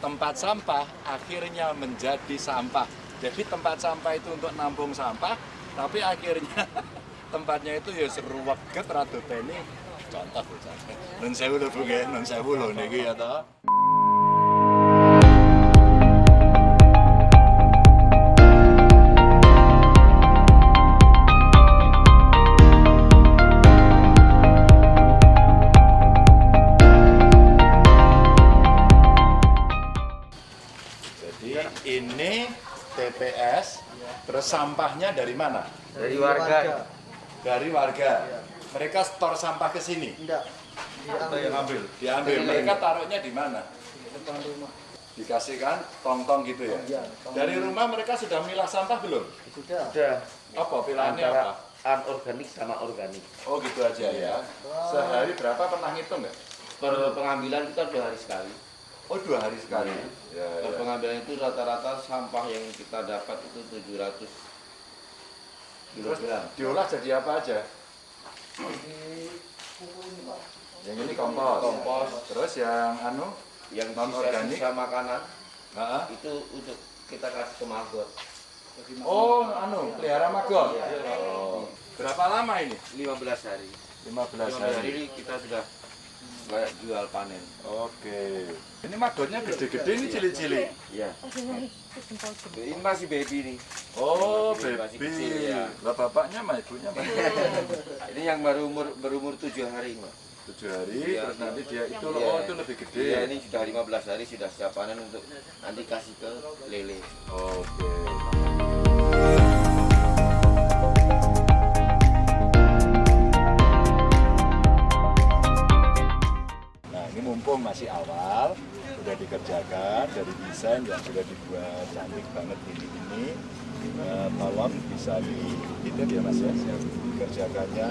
tempat sampah akhirnya menjadi sampah. Jadi tempat sampah itu untuk nampung sampah, tapi akhirnya tempatnya itu ya seruweget rada bene. Contoh misalnya, nun sewu lho Bu nggih, nun sewu lho niki ya toh. Jadi ini TPS, terus sampahnya dari mana? Dari warga. Dari warga. Mereka store sampah ke sini. Enggak. Diambil. Mereka taruhnya di mana? Depan rumah. Dikasihkan tong-tong gitu ya. Iya, Dari rumah mereka sudah milah sampah belum? Sudah. Sudah. Apa pilihannya Antara apa? anorganik sama organik. Oh gitu aja ya. Sehari berapa pernah ngitung nggak? Per pengambilan kita 2 hari sekali. Oh 2 hari sekali. Ya, Per ya. pengambilan itu rata-rata sampah yang kita dapat itu 700 Terus kilogram. diolah jadi apa aja? Yang ini kompos. Kompos. Terus yang anu? Yang Non-organik? sisa makanan Heeh. itu untuk kita kasih ke maggot. Oh, anu, pelihara maggot. Iya. Oh. Berapa lama ini? 15 hari. 15 15 hari. hari ini kita sudah kayak jual panen. Oke. Ini maggotnya gede-gede, ini cilik-cilik. Iya. Ini masih baby nih. Oh, Masih baby. kecil, ya. Lah bapaknya sama ibunya mana? Ini yang berumur 7 hari, Mas. 7 hari, Iya. terus nanti dia itu Iya. oh itu lebih gede. Iya, ini sudah 15 hari sudah siap panen untuk nanti kasih ke lele. Oke. Nah, ini mumpung masih awal, sudah dikerjakan dari desain yang sudah dibuat cantik banget ini. Tolong bisa dititip ya Mas ya, dikerjakannya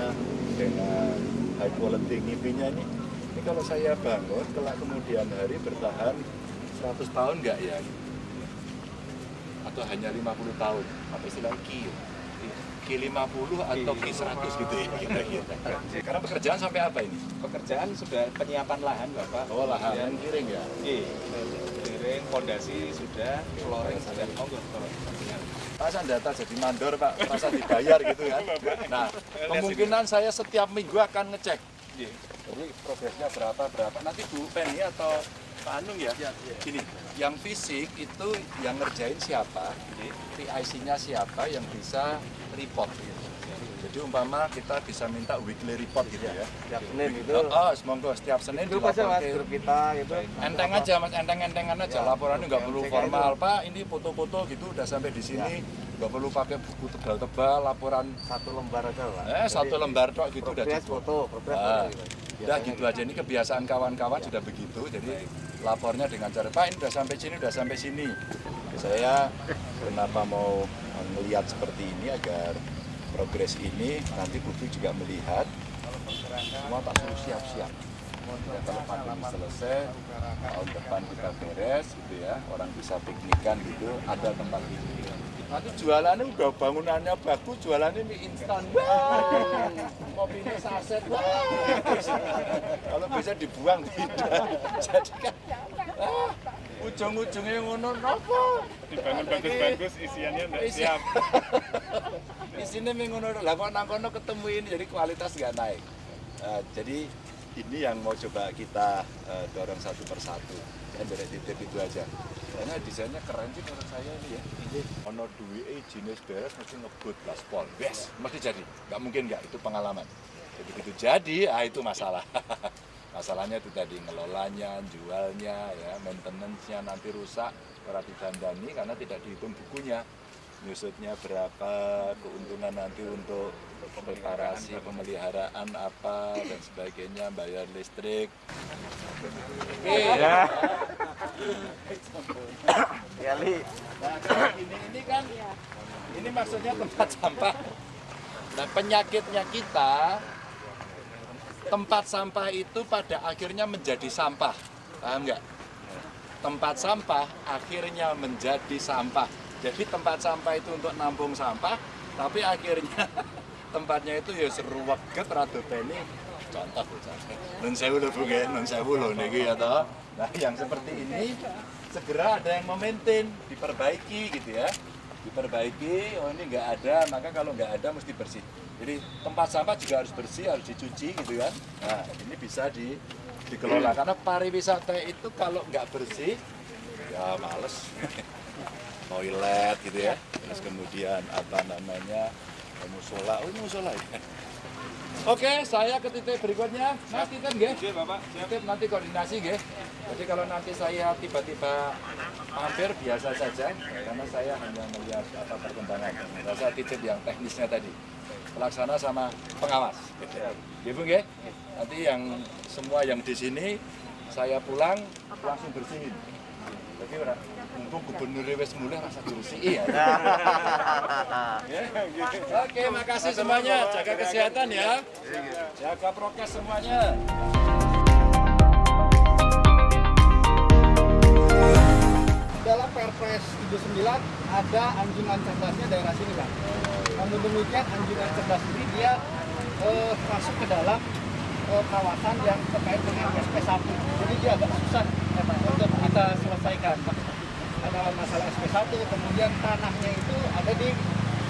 dengan high quality ngipinya ini. Ini kalau saya bangun, kelak kemudian hari bertahan 100 tahun nggak ya? Atau hanya 50 tahun? Apa istilah Ki? Ki50 atau Ki100 gitu ya kira-kira. Karena pekerjaan sampai apa ini? Pekerjaan sudah penyiapan lahan Bapak. Oh lahan kiring ya? Iya. Kiring, fondasi sudah, flooring sudah. Monggo kalau kepentingan. Masa data jadi mandor Pak, rasa dibayar gitu kan? Nah, kemungkinan saya setiap minggu akan ngecek. Iya. Jadi progresnya berapa. Nanti Bu Penny atau Pak Anung ya? Gini, yang fisik itu yang ngerjain siapa, PIC-nya siapa yang bisa report gitu. Jadi umpama kita bisa minta weekly report gitu ya. Setiap Senin itu. Monggo setiap Senin Itu aja Mas dilaporkan. grup kita gitu. Enteng aja Mas, enteng-entengan aja. Laporannya nggak perlu formal Pak. Ini foto-foto gitu udah sampai di sini. Nggak perlu pakai buku tebal-tebal. Laporan 1 lembar aja Pak. 1 lembar tok gitu udah Progres cukup. foto, progres Nah, foto. udah gitu aja. Ini kebiasaan kawan-kawan sudah begitu. Jadi lapornya dengan cara Pak ini udah sampai sini, udah sampai sini. Saya kenapa mau melihat seperti ini agar progres ini nanti publik juga melihat semua tak suruh siap-siap. Ya, kalau pandemi selesai, tahun depan kita beres gitu ya, orang bisa piknikan gitu, ada tempat piknik. Nanti jualannya udah bangunannya bagus, jualannya mie instan, wah, kopinya saset, wah. Kalau bisa dibuang tidak, jadi kan, ujung-ujungnya ngono apa? Dibangun bagus-bagus, isiannya nggak siap. Isinya mengono, lah kok nang kono ketemu ini, jadi kualitas nggak naik. Jadi ini yang mau coba kita dorong satu persatu. Ya dari titip itu aja. Karena desainnya keren sih menurut saya ini ya. Ono duwe jenis beres mesti ngebut gaspol. Yes, mesti jadi. Nggak mungkin nggak, itu pengalaman. Jadi begitu jadi, itu masalah. Masalahnya itu tadi ngelolanya, jualnya, ya, maintenance-nya nanti rusak, ora didandani karena tidak dihitung bukunya. Nyusutnya berapa, keuntungan nanti untuk reparasi, pemeliharaan apa dan sebagainya, bayar listrik. Ya. Kali. Nah, kayak ini kan, ini maksudnya tempat sampah. Nah, penyakitnya kita, tempat sampah itu pada akhirnya menjadi sampah, paham nggak? Tempat sampah akhirnya menjadi sampah. Jadi tempat sampah itu untuk nampung sampah, tapi akhirnya tempatnya itu ya seruweget rada bene. Contoh misalnya, nun sewu lho Bu nggih, nun sewu lho niki ya toh. Nah, yang seperti ini segera ada yang memaintain, diperbaiki gitu ya. Diperbaiki, oh ini nggak ada, maka kalau nggak ada mesti bersih. Jadi tempat sampah juga harus bersih, harus dicuci gitu kan. Nah ini bisa dikelola, karena pariwisata itu kalau nggak bersih, ya males. Toilet gitu ya, terus kemudian apa namanya, musola, oh ini musola ya. Oke, saya ke titik berikutnya. Mas titip nggih? Oke, Bapak. Titip nanti koordinasi nggih. Jadi kalau nanti saya tiba-tiba mampir biasa saja, karena saya hanya melihat apa perkembangan. Saya titip yang teknisnya tadi, pelaksana sama pengawas. Gitu nggih. Nanti yang semua yang di sini saya pulang langsung bersihin. Jadi ora mumpung gubernur wis mulih rasa bersih ya. Oke, makasih semuanya. Jaga kesehatan ya. Jaga prokes semuanya. Dalam Perpres 79 ada anjungan cerdasnya daerah sini, Pak. Namun demikian anjungan cerdas ini dia masuk ke dalam kawasan yang terkait dengan SP1. Jadi dia agak susah untuk kita selesaikan. Ada masalah SP1, kemudian tanahnya itu ada di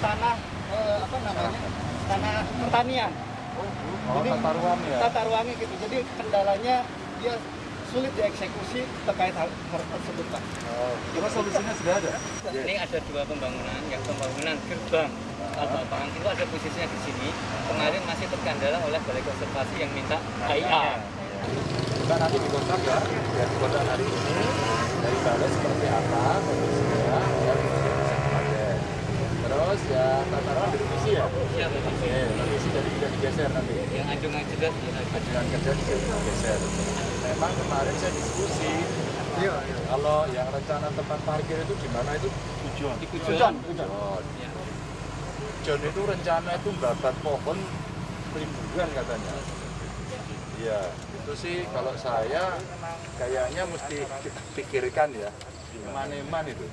tanah tanah pertanian. Oh, tata ruang ya. Tata ruangnya gitu. Jadi kendalanya dia sulit dieksekusi terkait hal tersebut, Pak. Oh, cuma solusinya sudah ada. Ini ada dua pembangunan, yang pembangunan gerbang lapangan itu ada posisinya di sini. Kemarin masih terkendala oleh Balai Konservasi yang minta KIA. Kita nanti dikontak ya, dikontak hari ini dari balai seperti apa kondisinya, ya dipakai. Terus ya tata ruang direvisi ya. Iya, Oke, revisi jadi tidak digeser nanti. yang anjungan cerdas Ajudan kerja digeser. Memang kemarin saya diskusi. Kalau yang rencana tempat parkir itu di mana itu tujuan. di Kujon. John itu rencana itu babat pohon ribuan katanya. Iya, itu sih kalau saya kayaknya mesti kita pikirkan ya, eman-eman itu.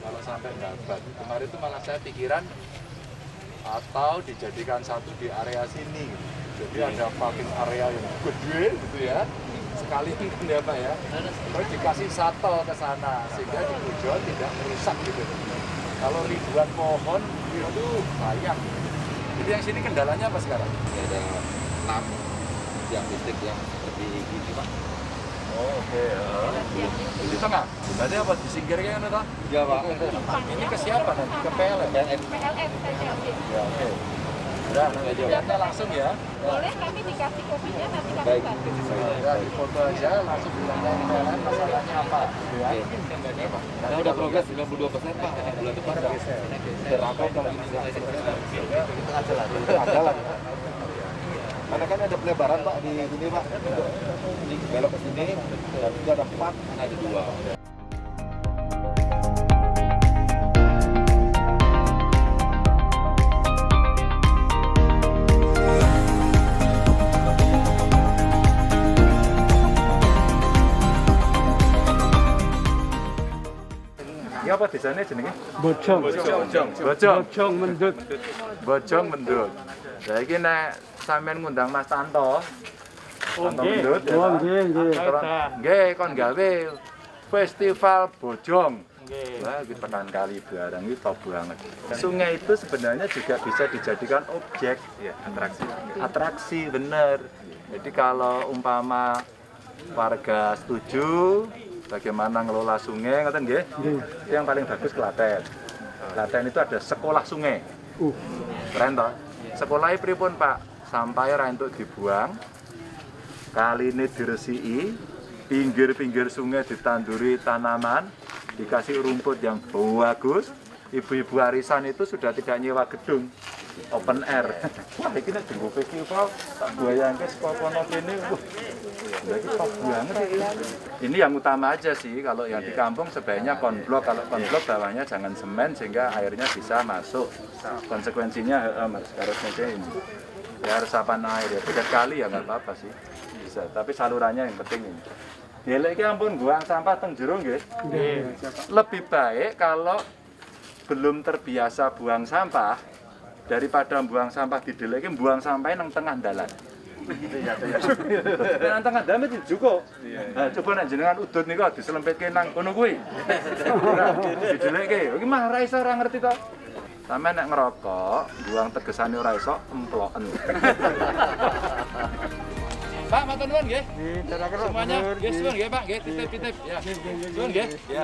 Kalau sampai babat, kemarin itu malah saya pikiran atau dijadikan satu di area sini. Jadi ada parking area yang gede gitu ya. Sekali kan ya Pak ya. Terus dikasih shuttle ke sana sehingga di Kujon tidak merusak gitu. Kalau ribuan pohon itu sayang. Jadi yang sini kendalanya apa sekarang? Ada 6 yang listrik yang seperti ini, Pak. Oh, oke. Di tengah. Berarti apa disingkirkan kan atau? Iya, Pak. Ini ke siapa nanti? Ke PLN. PLN saja. Ya, oke. Udah, nanti jawabnya langsung ya. Boleh kami dikasih kopinya nanti kami bantu. Ya, di foto aja langsung bilangnya PLN masalahnya apa gitu ya. Karena udah progres 92%, Pak. Bulan depan udah terapai kalau ini sudah Itu aja lah. Itu ada lah. Karena kan ada pelebaran, Pak, di sini, Pak. Ini belok ke sini, dan itu ada 4, ada 2. Ini apa desanya jenenge? Bojong. Bojong Mendut. Bojong Mendut. Lah iki nek sampean ngundang Mas Tanto. Tanto Mendut. ya, Pak? Terus, nggih kon gawe festival Bojong. Wah, iki tekan kali barang iki top banget. Sungai itu sebenarnya juga bisa dijadikan objek ya, atraksi bener. Jadi kalau umpama warga setuju bagaimana ngelola sungai, ngoten nggih? Itu yang paling bagus Klaten. Klaten itu ada sekolah sungai. Keren toh? Sekolahnya pripun Pak? Sampai ra entuk dibuang. Kali ini diresiki, pinggir-pinggir sungai ditanduri tanaman, dikasih rumput yang bagus. Ibu-ibu arisan itu sudah tidak nyewa gedung, open air. Wah, ini nek dienggo festival, tak bayangke saka kono kene. Wah, lagi top banget ini. Ini yang utama aja sih, kalau yang di kampung sebaiknya konblok. Kalau konblok bawahnya jangan semen sehingga airnya bisa masuk. Konsekuensinya harusnya ini. Ya resapan air ya, 3 kali ya nggak apa-apa sih. Bisa, tapi salurannya yang penting ini. Ya lagi ampun buang sampah teng jero nggih. Lebih baik kalau belum terbiasa buang sampah daripada buang sampah di deleke buang sampah nang tengah dalan. Iya. Nantang kandhane juga. Nah, coba nek jenengan udut niku diselempitke nang kono kuwi. Dideleke. Iki mah ora iso ora ngerti to. Sampe nek ngerokok, buang tegesane ora iso emploken. Pak, matur nuwun nggih. Semuanya, nggih suwun nggih Pak, nggih titip-titip. Ya. Suwun nggih. Ya.